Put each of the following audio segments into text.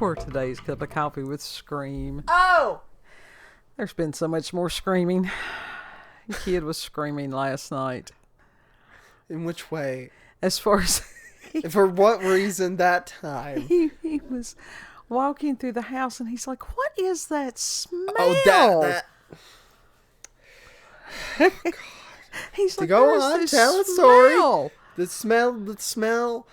for today's cup of coffee with Scream. Oh! There's been so much more screaming. The kid was screaming last night. In which way? As far as... For what reason that time? He was walking through the house and he's like, what is that smell? Oh, that. Oh, God. He's like, go on, tell a story. The smelly smell,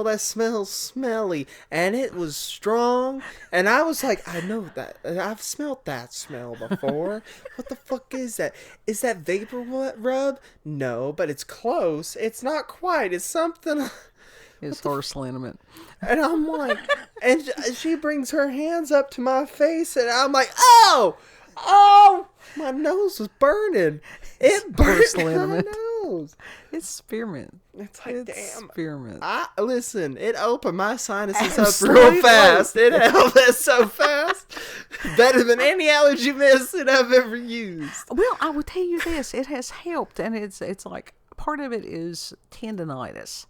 that smells smelly. And it was strong. And I was like, I know that. I've smelled that smell before. What the fuck is that? Is that vapor rub? No, but it's close. It's not quite. It's something. It's horse liniment. And I'm like, and she brings her hands up to my face. And I'm like, oh, my nose was burning. It burnt my nose. It's spearmint. It's like, damn. Spearmint. Listen, it opened my sinuses up real fast. It helped that so fast. Better than any allergy medicine I've ever used. Well, I will tell you this. It has helped. And it's like, part of it is tendonitis.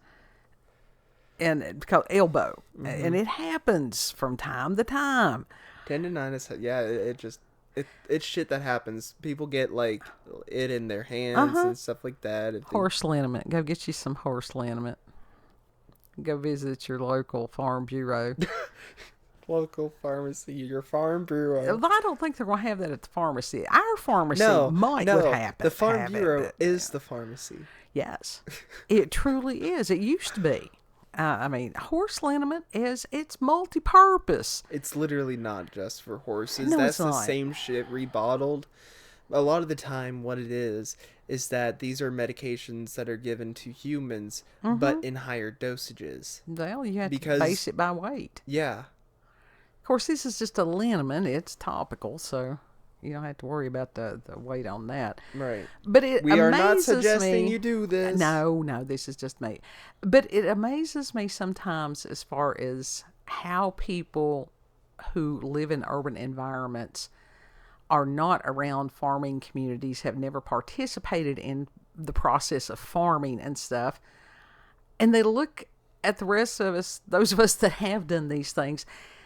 And it's called elbow. Mm-hmm. And it happens from time to time. Tendonitis, yeah, it's shit that happens. People get like it in their hands and stuff like that. Horse liniment. Go get you some horse liniment. Go visit your local farm bureau. Local pharmacy, your farm bureau. Well, I don't think they're going to have that at the pharmacy. Our pharmacy would happen. The farm bureau is the pharmacy. Yes, it truly is. It used to be. Horse liniment it's multi-purpose. It's literally not just for horses. No, that's it's the not. Same shit rebottled. A lot of the time, what it is that these are medications that are given to humans, but in higher dosages. Well, you have to base it by weight. Yeah. Of course, this is just a liniment. It's topical, so you don't have to worry about the weight on that. Right. But we are not suggesting you do this. No, this is just me. But it amazes me sometimes as far as how people who live in urban environments are not around farming communities, have never participated in the process of farming and stuff. And they look at the rest of us, those of us that have done these things,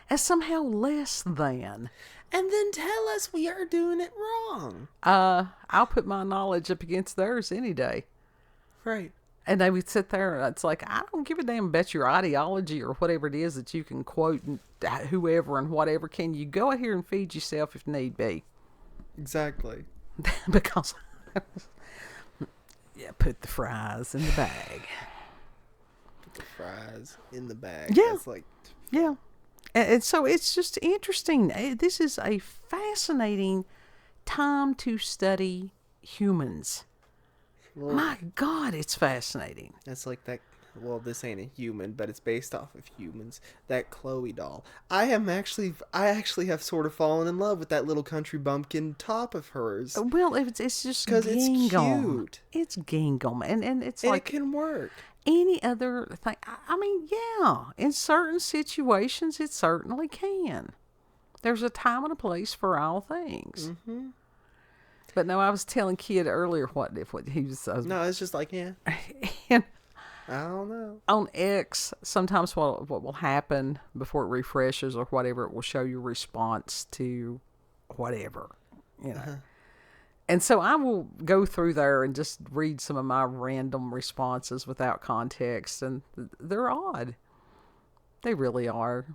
as somehow less than. And then tell us we are doing it wrong. I'll put my knowledge up against theirs any day. Right. And they would sit there and it's like, I don't give a damn about your ideology or whatever it is that you can quote and whoever and whatever. Can you go out here and feed yourself if need be? Exactly. Because, put the fries in the bag. Put the fries in the bag. Yeah. That's like... Yeah. And so it's just interesting. This is a fascinating time to study humans. Well, my God, it's fascinating. That's like that. Well, this ain't a human, but it's based off of humans. That Chloe doll. I actually have sort of fallen in love with that little country bumpkin top of hers. Well, it's just because it's cute. It's gingham, and it's like it can work. Any other thing. Yeah, in certain situations, it certainly can. There's a time and a place for all things. Mm-hmm. But no, I was telling Kid earlier what he was. No, it's just like, yeah. And I don't know. On X, sometimes what will happen before it refreshes or whatever, it will show you response to whatever, Uh-huh. And so I will go through there and just read some of my random responses without context, and they're odd. They really are.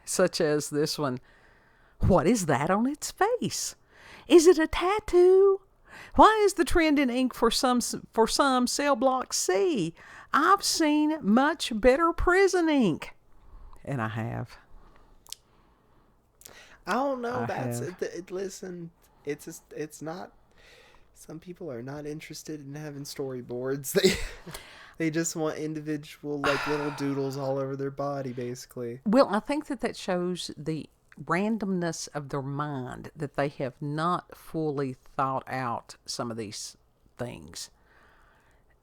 Such as this one. What is that on its face? Is it a tattoo? Why is the trend in ink for some cell block C? I've seen much better prison ink. And I have. I don't know. Listen, it's not. Some people are not interested in having storyboards. They just want individual, like, little doodles all over their body, basically. Well, I think that shows the randomness of their mind, that they have not fully thought out some of these things.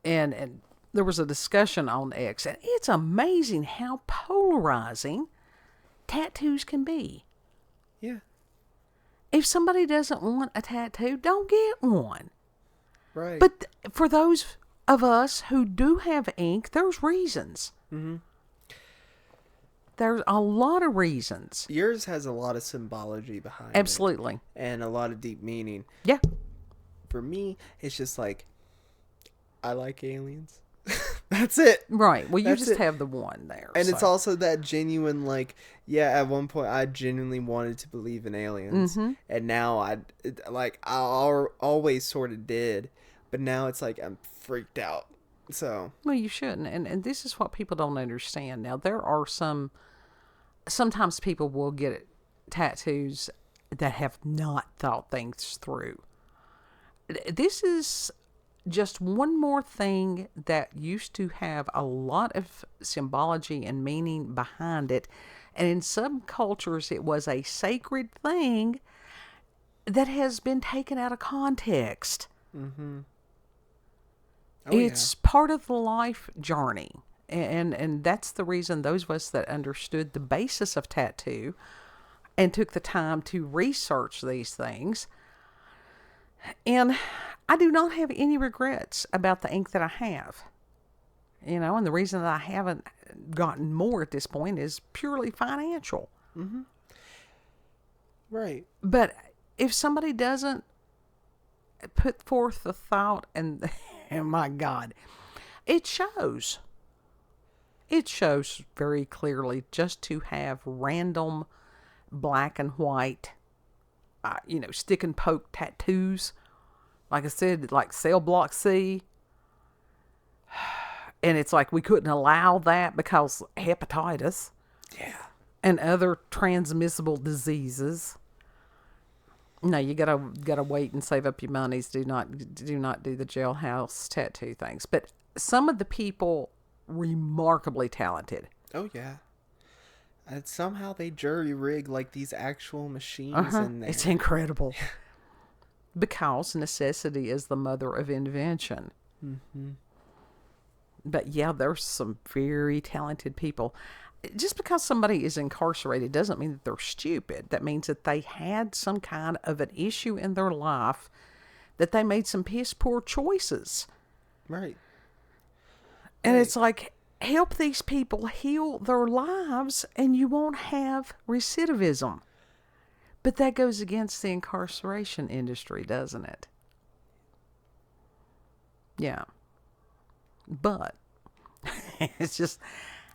And there was a discussion on X, and it's amazing how polarizing tattoos can be. Yeah. If somebody doesn't want a tattoo, don't get one. Right. But for those of us who do have ink, there's reasons. Mm-hmm. There's a lot of reasons. Yours has a lot of symbology behind Absolutely. it. And a lot of deep meaning. Yeah. For me, it's just like, I like aliens. That's it. Right. Well, you That's just it. have the one there. And so. it's also that genuine, like, yeah, at one point I genuinely wanted to believe in aliens. Mm-hmm. And now I always sort of did. But now it's like I'm freaked out. So. Well, you shouldn't. And this is what people don't understand. Now, there are sometimes people will get tattoos that have not thought things through. This is just one more thing that used to have a lot of symbology and meaning behind it. And in some cultures, it was a sacred thing that has been taken out of context. Mm-hmm. It's part of the life journey. And that's the reason those of us that understood the basis of tattoo and took the time to research these things. And I do not have any regrets about the ink that I have. And the reason that I haven't gotten more at this point is purely financial. Mm-hmm. Right. But if somebody doesn't put forth the thought, and my God, it shows. It shows very clearly just to have random black and white, stick and poke tattoos. Like I said, like cell block C. And it's like we couldn't allow that because hepatitis. Yeah. And other transmissible diseases. No, you gotta wait and save up your monies. Do not do the jailhouse tattoo things. But some of the people, remarkably talented. Oh yeah. And somehow they jury rig like these actual machines in there. It's incredible. Because necessity is the mother of invention. Mm-hmm. But yeah, there's some very talented people. Just because somebody is incarcerated doesn't mean that they're stupid. That means that they had some kind of an issue in their life, that they made some piss poor choices. Right. And it's like, help these people heal their lives and you won't have recidivism. But that goes against the incarceration industry, doesn't it? Yeah. But it's just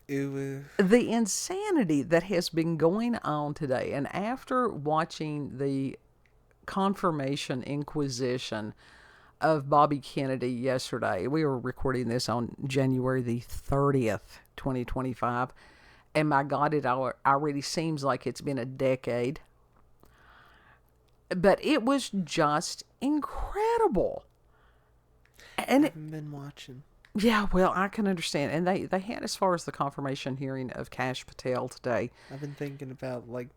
the insanity that has been going on today. And after watching the confirmation inquisition of Bobby Kennedy yesterday, we were recording this on January the 30th, 2025. And my God, it already seems like it's been a decade. But it was just incredible. And I haven't been watching. Yeah, well, I can understand. And they had, as far as the confirmation hearing of Kash Patel today. I've been thinking about, like,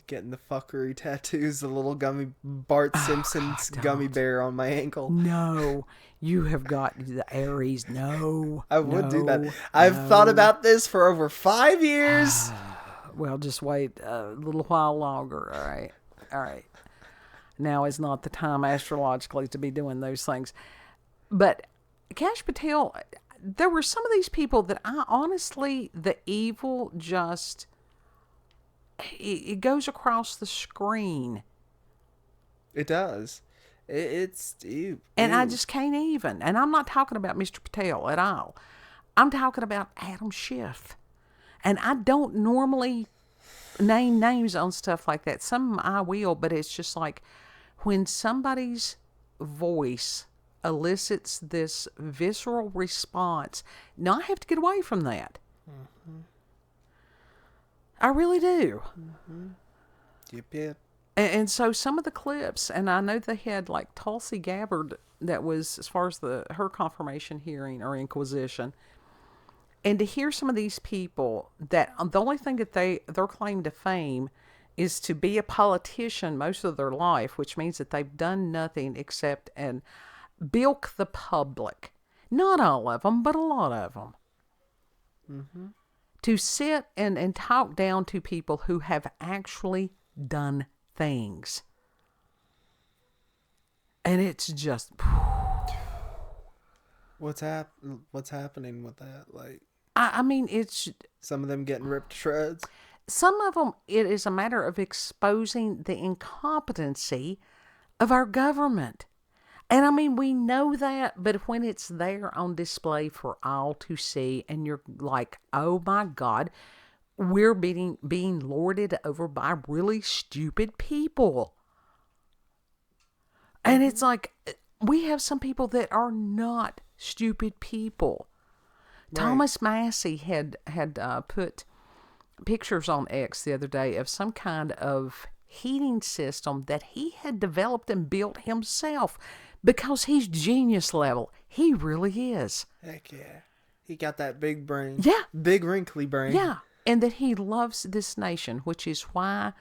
getting the fuckery tattoos, the little Bart Simpson's gummy bear on my ankle. No, you have got the Aries. No. I would do that. I've thought about this for over 5 years. Well, just wait a little while longer, all right? All right. Now is not the time astrologically to be doing those things. But Kash Patel, there were some of these people that I honestly, the evil just, it goes across the screen. It does. It's ew. And I just can't even. And I'm not talking about Mr. Patel at all. I'm talking about Adam Schiff. And I don't normally name names on stuff like that. Some I will, but it's just like when somebody's voice elicits this visceral response. Now I have to get away from that. Mm-hmm. I really do. Mm-hmm. Yep. And so some of the clips, and I know they had like Tulsi Gabbard, that was as far as her confirmation hearing or inquisition. And to hear some of these people that the only thing that their claim to fame is to be a politician most of their life, which means that they've done nothing except bilk the public. Not all of them, but a lot of them. Mm-hmm. To sit and talk down to people who have actually done things. And it's just... What's happening with that? Like, I mean, it's Some of them getting ripped to shreds. some of them. It is a matter of exposing the incompetency of our government. And I mean, we know that, but when it's there on display for all to see, and you're like, oh my God, we're being lorded over by really stupid people. And it's like, we have some people that are not stupid people. Right. Thomas Massey had put pictures on X the other day of some kind of heating system that he had developed and built himself. Because he's genius level. He really is. Heck yeah. He got that big brain. Yeah. Big wrinkly brain. Yeah. And that he loves this nation, which is why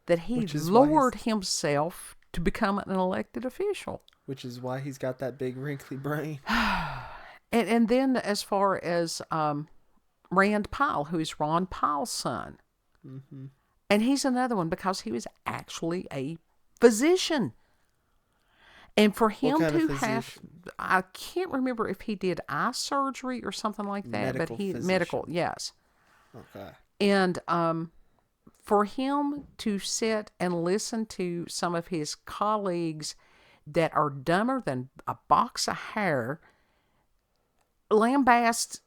that he lowered himself to become an elected official. Which is why he's got that big wrinkly brain. and then as far as Rand Paul, who is Ron Paul's son. Mm-hmm. And he's another one because he was actually a physician. And for him to have, I can't remember if he did eye surgery or something like that, medical, yes. Okay. And for him to sit and listen to some of his colleagues that are dumber than a box of hair lambast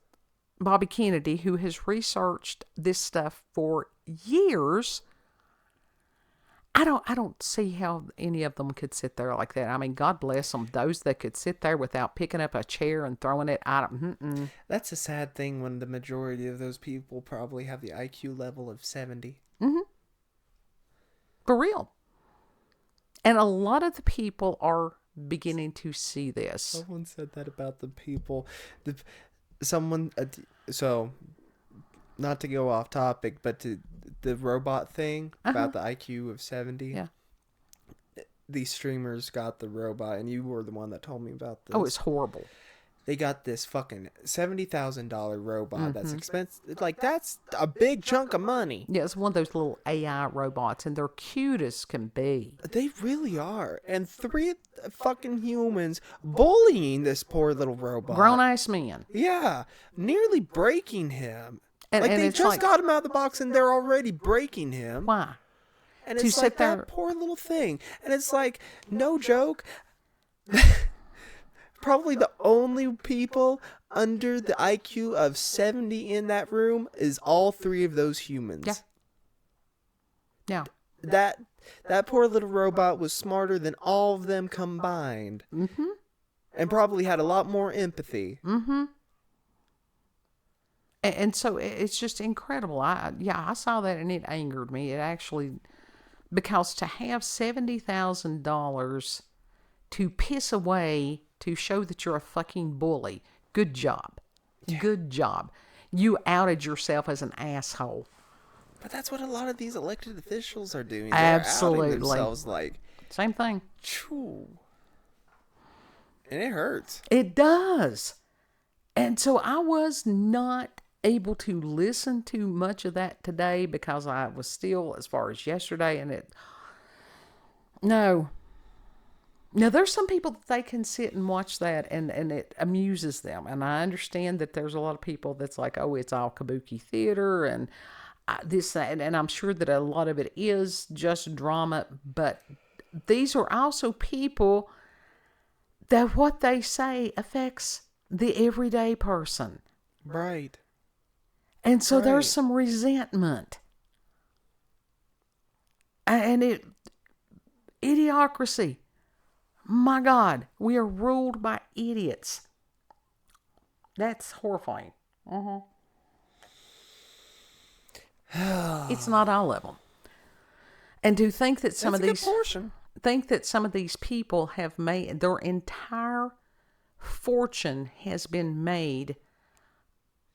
Bobby Kennedy, who has researched this stuff for years. I don't see how any of them could sit there like that. I mean, God bless them. Those that could sit there without picking up a chair and throwing it out. That's a sad thing when the majority of those people probably have the IQ level of 70. Mm-hmm. For real. And a lot of the people are beginning to see this. Someone said that about the people. So, not to go off topic, but the robot thing about the IQ of 70. Yeah. These streamers got the robot, and you were the one that told me about this. Oh, it's horrible. They got this fucking $70,000 robot that's expensive. Like, that's a big chunk of money. Yeah, it's one of those little AI robots, and they're cute as can be. They really are. And 3 fucking humans bullying this poor little robot. Grown-ass men. Yeah. Nearly breaking him. And they just got him out of the box and they're already breaking him. Why? And it's like that poor little thing. And it's like, no joke, probably the only people under the IQ of 70 in that room is all 3 of those humans. Yeah. That poor little robot was smarter than all of them combined. Mm-hmm. And probably had a lot more empathy. Mm-hmm. And so it's just incredible. I saw that and it angered me. It actually, because to have $70,000 to piss away to show that you're a fucking bully, good job. Yeah. Good job. You outed yourself as an asshole. But that's what a lot of these elected officials are doing. Absolutely. They're outing themselves like. Same thing. Choo. And it hurts. It does. And so I was not able to listen to much of that today because I was still, as far as yesterday, and no. Now, there's some people that they can sit and watch that and it amuses them. And I understand that there's a lot of people that's like, oh, it's all Kabuki Theatre and this, that, and I'm sure that a lot of it is just drama. But these are also people that what they say affects the everyday person. Right. And so there's some resentment. And idiocracy. My God, we are ruled by idiots. That's horrifying. It's not all of them. And to think that some of these people have made their entire fortune has been made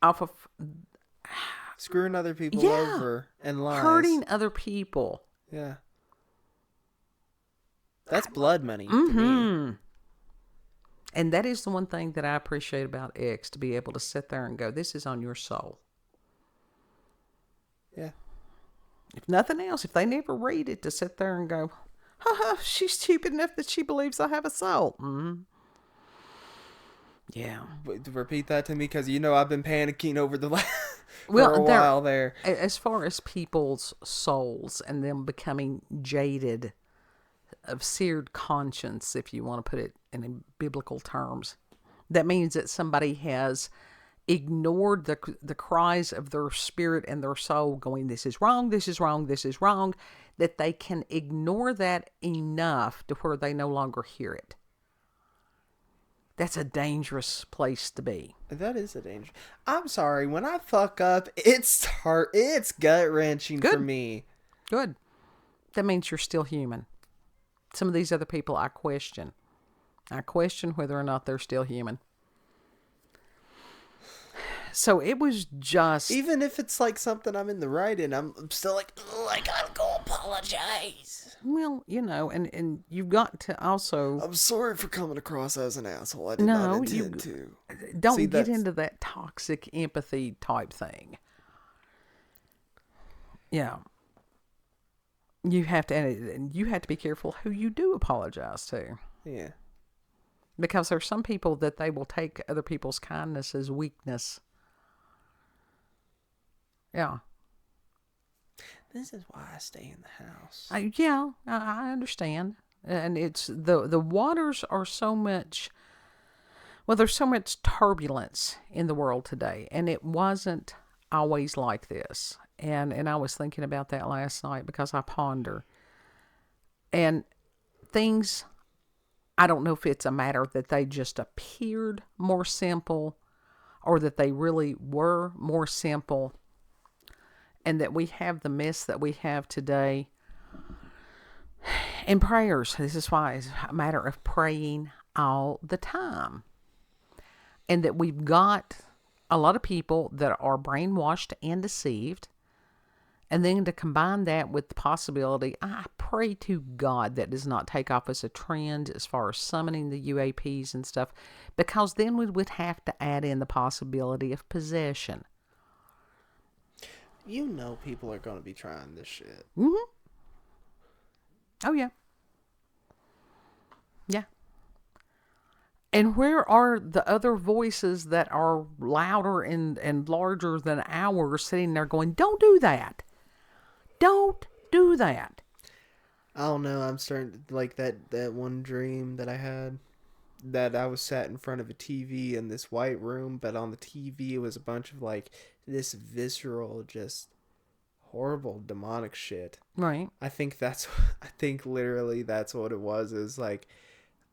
off of screwing other people over and lies. Hurting other people. Yeah. That's blood money to me. And that is the one thing that I appreciate about X, to be able to sit there and go, this is on your soul. Yeah. If nothing else, if they never read it, to sit there and go, she's stupid enough that she believes I have a soul. Yeah. Repeat that to me, because I've been panicking over the last for Well, a while there. as far as people's souls and them becoming jaded, of seared conscience, if you want to put it in biblical terms, that means that somebody has ignored the cries of their spirit and their soul going, this is wrong, this is wrong, this is wrong, that they can ignore that enough to where they no longer hear it. That's a dangerous place to be. That is a danger. I'm sorry, when I fuck up, it's hard. It's gut wrenching for me. Good. That means you're still human. Some of these other people I question. I question whether or not they're still human. So it was just... Even if it's like something I'm in the right in, I'm still like, oh, I gotta go apologize. Well, and you've got to also... I'm sorry for coming across as an asshole. I did not intend to. Don't get into that toxic empathy type thing. Yeah. You have to be careful who you do apologize to. Yeah. Because there's some people that they will take other people's kindness as weakness. Yeah. This is why I stay in the house. I understand. And it's the waters are so much, well, there's so much turbulence in the world today, and it wasn't always like this. And I was thinking about that last night because I ponder. And things, I don't know if it's a matter that they just appeared more simple or that they really were more simple, and that we have the mess that we have today. And prayers. This is why it's a matter of praying all the time. And that we've got a lot of people that are brainwashed and deceived. And then to combine that with the possibility, I pray to God that does not take off as a trend as far as summoning the UAPs and stuff, because then we would have to add in the possibility of possession. People are going to be trying this shit. Mm-hmm. Oh, yeah. Yeah. And where are the other voices that are louder and larger than ours sitting there going, don't do that. Don't do that. I don't know. I'm starting to, like that one dream that I had, that I was sat in front of a TV in this white room, but on the TV it was a bunch of like this visceral, just horrible demonic shit. Right. I think literally that's what it was. Is like,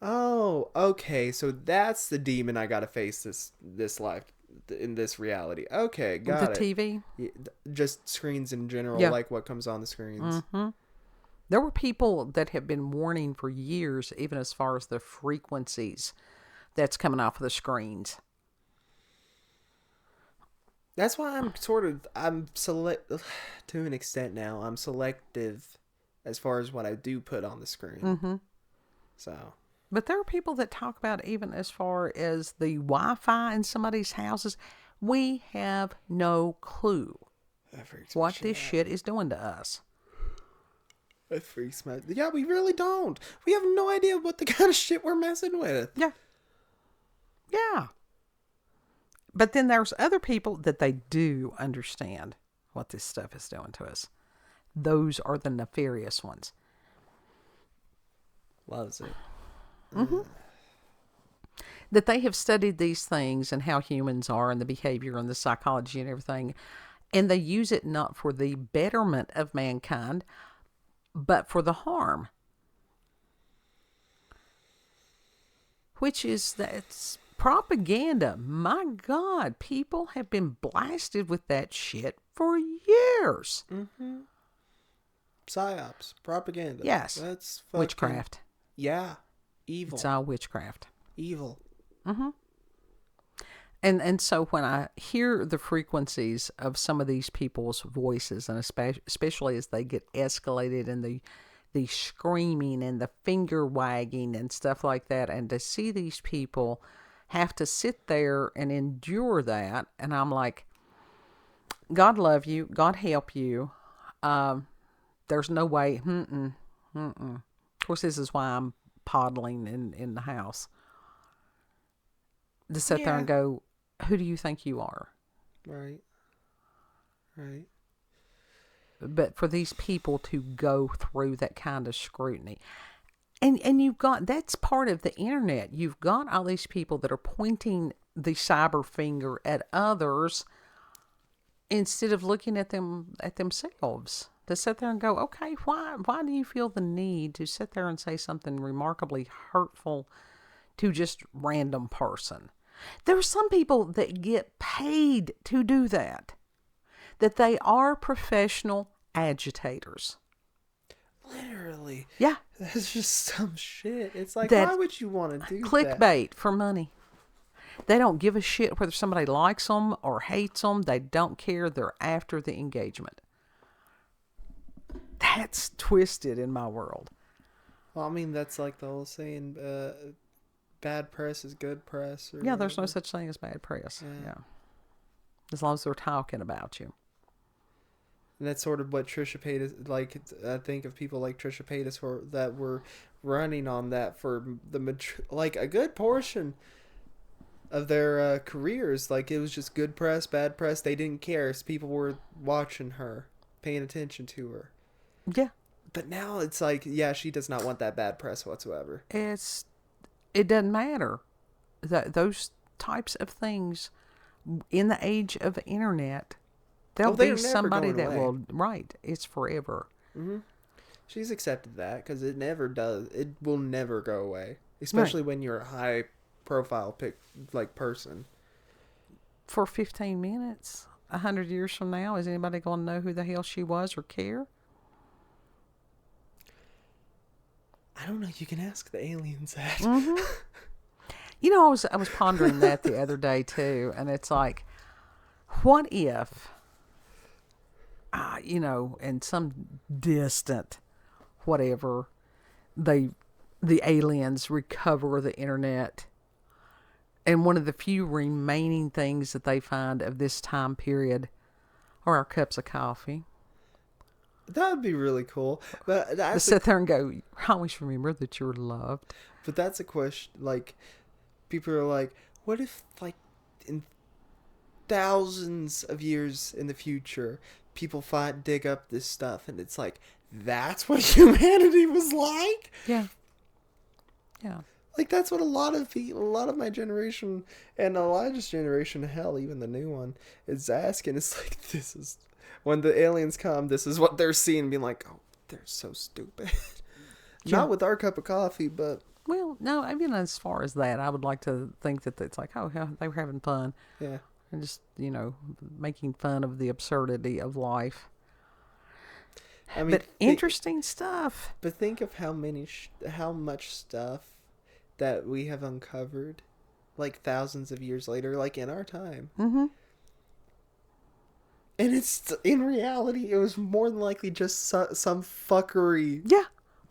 oh, okay, so that's the demon I gotta face this life, in this reality. Okay, got it. The TV? Yeah, just screens in general, like what comes on the screens. Mm-hmm. There were people that have been warning for years, even as far as the frequencies that's coming off of the screens. That's why I'm to an extent now, I'm selective as far as what I do put on the screen. Mm-hmm. So. But there are people that talk about even as far as the Wi-Fi in somebody's houses. We have no clue what this shit is doing to us. That freaks me out. Yeah, we really don't. We have no idea what the kind of shit we're messing with. Yeah. Yeah. But then there's other people that they do understand what this stuff is doing to us. Those are the nefarious ones. Loves it. Mm-hmm. That they have studied these things and how humans are and the behavior and the psychology and everything. And they use it not for the betterment of mankind, but for the harm. Which is, that's propaganda. My God, people have been blasted with that shit for years. Mm-hmm. Psyops, propaganda. Yes. That's fucking... witchcraft. Yeah. Evil. It's all witchcraft. Evil. Mm-hmm. And so when I hear the frequencies of some of these people's voices, and especially as they get escalated and the screaming and the finger wagging and stuff like that, and to see these people have to sit there and endure that, and I'm like, God love you, God help you. There's no way. Of course, this is why I'm podling in the house. to sit there and go, who do you think you are? Right. Right. But for these people to go through that kind of scrutiny. And you've got, that's part of the internet. You've got all these people that are pointing the cyber finger at others instead of looking at themselves. To sit there and go, okay, why do you feel the need to sit there and say something remarkably hurtful to just random person? There are some people that get paid to do that. That they are professional agitators. Literally. Yeah. That's just some shit. It's like, That why would you want to do that? Clickbait for money. They don't give a shit whether somebody likes them or hates them. They don't care. They're after the engagement. That's twisted in my world. Well, I mean, that's like the whole saying, bad press is good press. Or Yeah, there's no whatever. such thing as bad press. Yeah. As long as they're talking about you. And that's sort of what Trisha Paytas, like, I think of people like Trisha Paytas that were running on that for like a good portion of their careers. Like, it was just good press, bad press. They didn't care. People were watching her, paying attention to her. Yeah. But now it's like, yeah, she does not want that bad press whatsoever. It doesn't matter. Those types of things in the age of the internet, there'll be somebody that will, right, it's forever. Mm-hmm. She's accepted that because it never does. It will never go away, especially when you're a high profile person. For 15 minutes, 100 years from now, is anybody going to know who the hell she was or care? I don't know. You can ask the aliens that. Mm-hmm. You know, I was pondering that the other day too, and it's like, what if, in some distant, whatever, the aliens recover the internet, and one of the few remaining things that they find of this time period are our cups of coffee. That would be really cool. But to sit there and go, always remember that you're loved. But that's a question. Like, people are like, what if, like, in thousands of years in the future, people dig up this stuff, and it's like, that's what humanity was like? Yeah. Yeah. Like, that's what a lot of my generation, and Elijah's generation, hell, even the new one, is asking. It's like, this is... When the aliens come, this is what they're seeing, being like, oh, they're so stupid. Yeah. Not with our cup of coffee, but... Well, no, I mean, as far as that, I would like to think that it's like, oh, yeah, they were having fun. Yeah. And just, making fun of the absurdity of life. I mean, but interesting stuff. But think of how much stuff that we have uncovered, like, thousands of years later, like, in our time. Mm-hmm. And it's, in reality, it was more than likely just some fuckery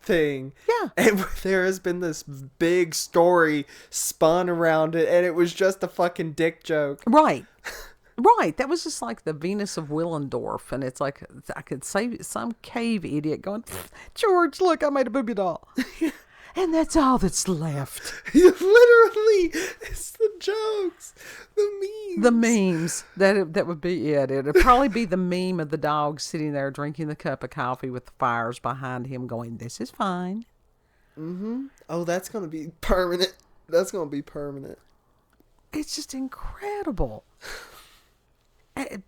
thing. Yeah. And there has been this big story spun around it, and it was just a fucking dick joke. Right. Right. That was just like the Venus of Willendorf. And it's like, I could say some cave idiot going, George, look, I made a booby doll. And that's all that's left. Literally, it's the jokes, the memes. The memes. That would be it. It'd probably be the meme of the dog sitting there drinking the cup of coffee with the fires behind him going, this is fine. Mm-hmm. Oh, that's going to be permanent. That's going to be permanent. It's just incredible.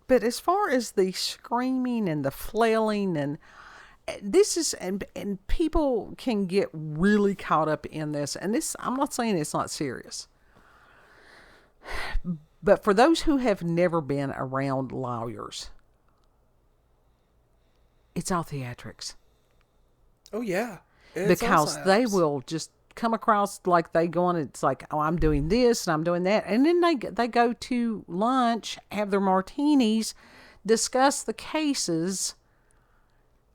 But as far as the screaming and the flailing and... This is, and people can get really caught up in this. And this, I'm not saying it's not serious. But for those who have never been around lawyers, it's all theatrics. Oh, yeah. Because they will just come across like they go on, it's like, oh, I'm doing this and I'm doing that. And then they go to lunch, have their martinis, discuss the cases,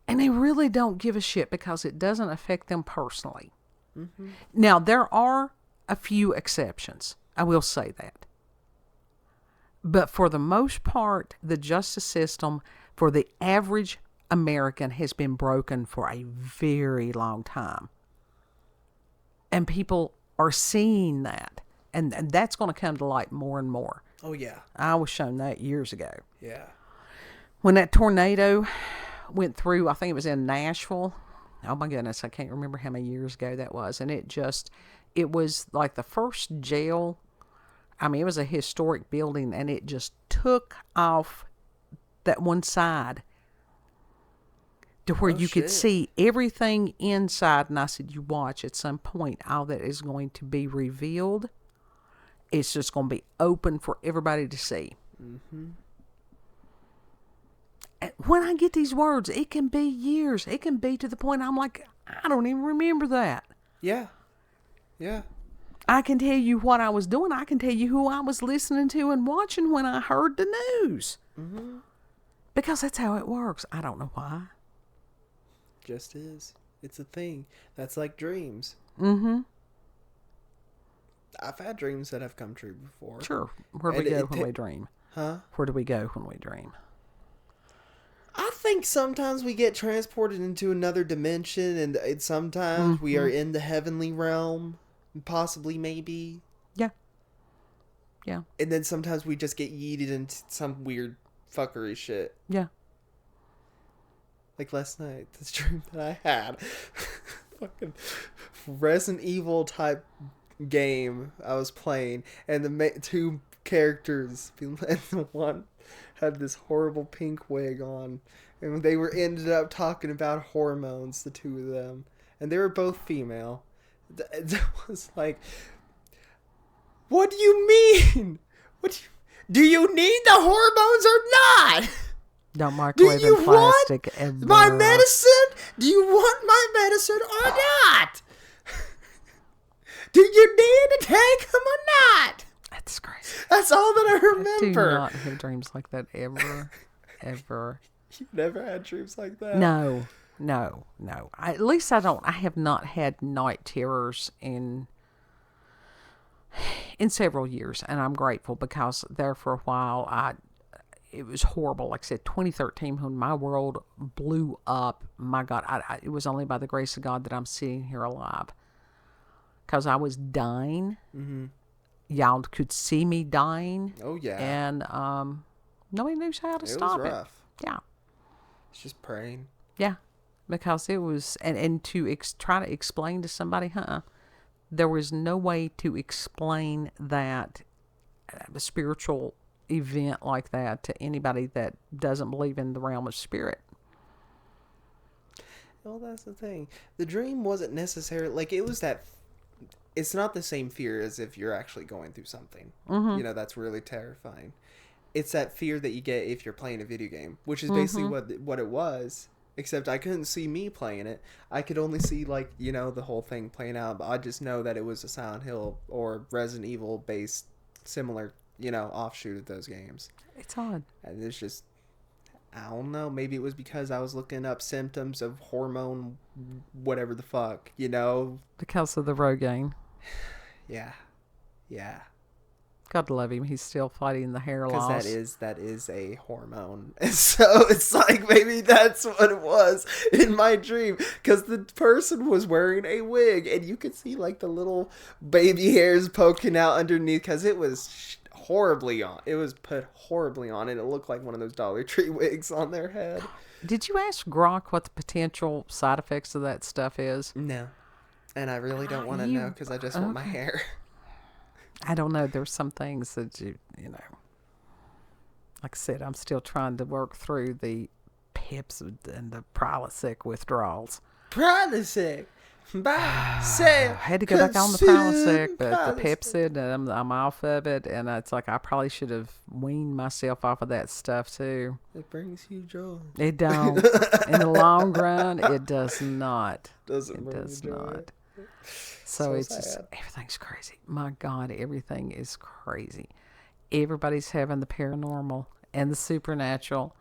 and they really don't give a shit because it doesn't affect them personally. Mm-hmm. Now, there are a few exceptions. I will say that. But for the most part, the justice system for the average American has been broken for a very long time. And people are seeing that. And that's going to come to light more and more. Oh, yeah. I was shown that years ago. Yeah. When that tornado went through, I think it was in Nashville. Oh my goodness, I can't remember how many years ago that was. And it was like the first jail. I mean, it was a historic building, and it just took off that one side to where you could see everything inside. And I said, you watch, at some point, all that is going to be revealed. It's just going to be open for everybody to see. Mm-hmm. And when I get these words, it can be years. It can be to the point I'm like, I don't even remember that. Yeah. Yeah. I can tell you what I was doing. I can tell you who I was listening to and watching when I heard the news. Mm-hmm. Because that's how it works. I don't know why. Just is. It's a thing. That's like dreams. Mm-hmm. I've had dreams that have come true before. Sure. Where do we go when we dream? Huh? Where do we go when we dream? I think sometimes we get transported into another dimension, and sometimes we are in the heavenly realm, possibly, maybe. Yeah. Yeah. And then sometimes we just get yeeted into some weird fuckery shit. Yeah. Like last night, this dream that I had. Fucking Resident Evil type game I was playing, and the two characters, and the one had this horrible pink wig on, and they ended up talking about hormones, the two of them, and they were both female. It was like, what do you mean? Do you need the hormones or not? Don't microwave in plastic ever. My medicine? Do you want my medicine or not? Do you need to take them or not? That's crazy. That's all that I remember. I do not have dreams like that ever. Ever. You've never had dreams like that? No. At least I don't. I have not had night terrors in several years, and I'm grateful, because there for a while it was horrible. Like I said, 2013, when my world blew up, my God, it was only by the grace of God that I'm sitting here alive, because I was dying. Mm-hmm. Y'all could see me dying. Oh, yeah. And nobody knew how to stop it. It was rough. Yeah. It's just praying. Yeah. Because it was, and to try to explain to somebody, there was no way to explain that, a spiritual event like that, to anybody that doesn't believe in the realm of spirit. Well, that's the thing. The dream wasn't necessarily, like, it was that, it's not the same fear as if you're actually going through something. Mm-hmm. You know, that's really terrifying. It's that fear that you get if you're playing a video game, which is basically what it was, except I couldn't see me playing it. I could only see, like, you know, the whole thing playing out, but I just know that it was a Silent Hill or Resident Evil based, similar, you know, offshoot of those games. It's odd. And it's just, I don't know, maybe it was because I was looking up symptoms of hormone whatever the fuck, you know? Because of the Rogaine. Yeah. God love him. He's still fighting the hair loss. Because that is a hormone. And so it's like, maybe that's what it was in my dream. Because the person was wearing a wig, and you could see, like, the little baby hairs poking out underneath, because it was horribly on. It was put horribly on, and it looked like one of those Dollar Tree wigs on their head. Did you ask Grok what the potential side effects of that stuff is? No. And I really don't want to know, because I just want my hair. I don't know. There's some things that you know. Like I said, I'm still trying to work through the PIPs and the Prilosec withdrawals. Prilosec? I had to go back on the Prilosec, but the Pepsid, I'm off of it, and it's like I probably should have weaned myself off of that stuff too. It brings you joy. It don't. In the long run, it does not. It does not. So it's just, everything's crazy. My God, everything is crazy. Everybody's having the paranormal and the supernatural.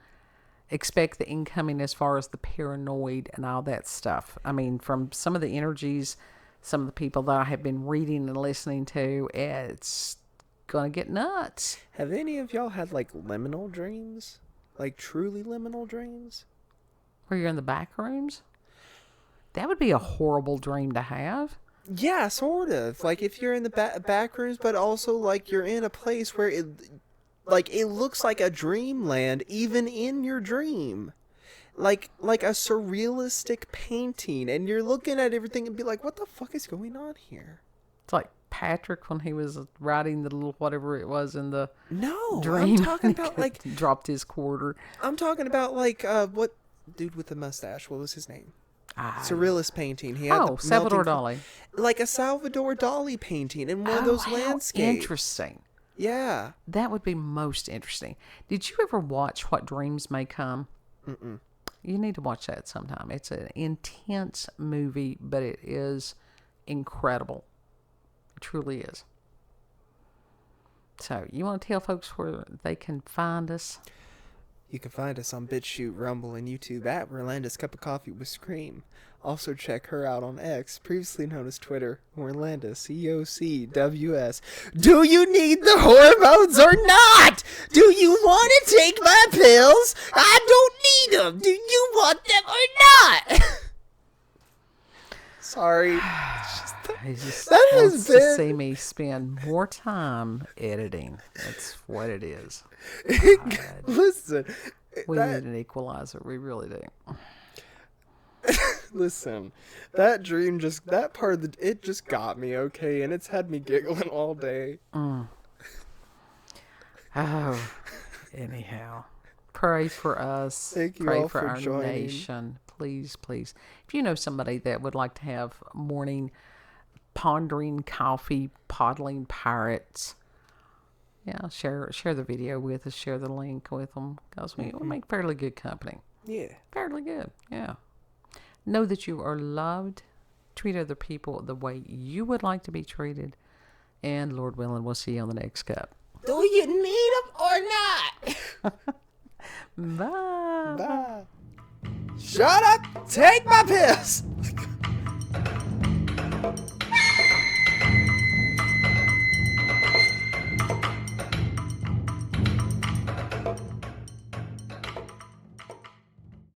Expect the incoming as far as the paranoid and all that stuff. I mean, from some of the energies, some of the people that I have been reading and listening to, it's going to get nuts. Have any of y'all had, like, liminal dreams? Like, truly liminal dreams? Where you're in the back rooms? That would be a horrible dream to have. Yeah, sort of. Like if you're in the back rooms, but also like you're in a place where it looks like a dreamland, even in your dream. Like a surrealistic painting, and you're looking at everything and be like, what the fuck is going on here? It's like Patrick when he was writing the little whatever it was in the dream. I'm talking about like dropped his quarter. I'm talking about like what dude with the mustache? What was his name? Surrealist painting. He had Salvador Dali. Like a Salvador Dali painting in one of those landscapes. Interesting. Yeah. That would be most interesting. Did you ever watch What Dreams May Come? Mm-mm. You need to watch that sometime. It's an intense movie, but it is incredible. It truly is. So, you want to tell folks where they can find us? You can find us on BitChute, Rumble, and YouTube at Orlando's Cup of Coffee with Scream. Also check her out on X, previously known as Twitter, Orlando, COCWS. Do you need the hormones or not? Do you want to take my pills? I don't need them. Do you want them or not? Sorry. He just That has wants been- to see me spend more time editing. That's what it is. Listen. We need an equalizer. We really do. Listen, that dream that part of it just got me, okay? And it's had me giggling all day. Oh, anyhow. Pray for us. Thank you Pray all for for our joining. nation. Please, please. If you know somebody that would like to have morning pondering coffee, podling pirates, yeah, share the video with us. Share the link with them because we make fairly good company. Yeah. Fairly good, yeah. Know that you are loved. Treat other people the way you would like to be treated. And Lord willing, we'll see you on the next cup. Do you need them or not? Bye. Bye. Shut up. Take my piss.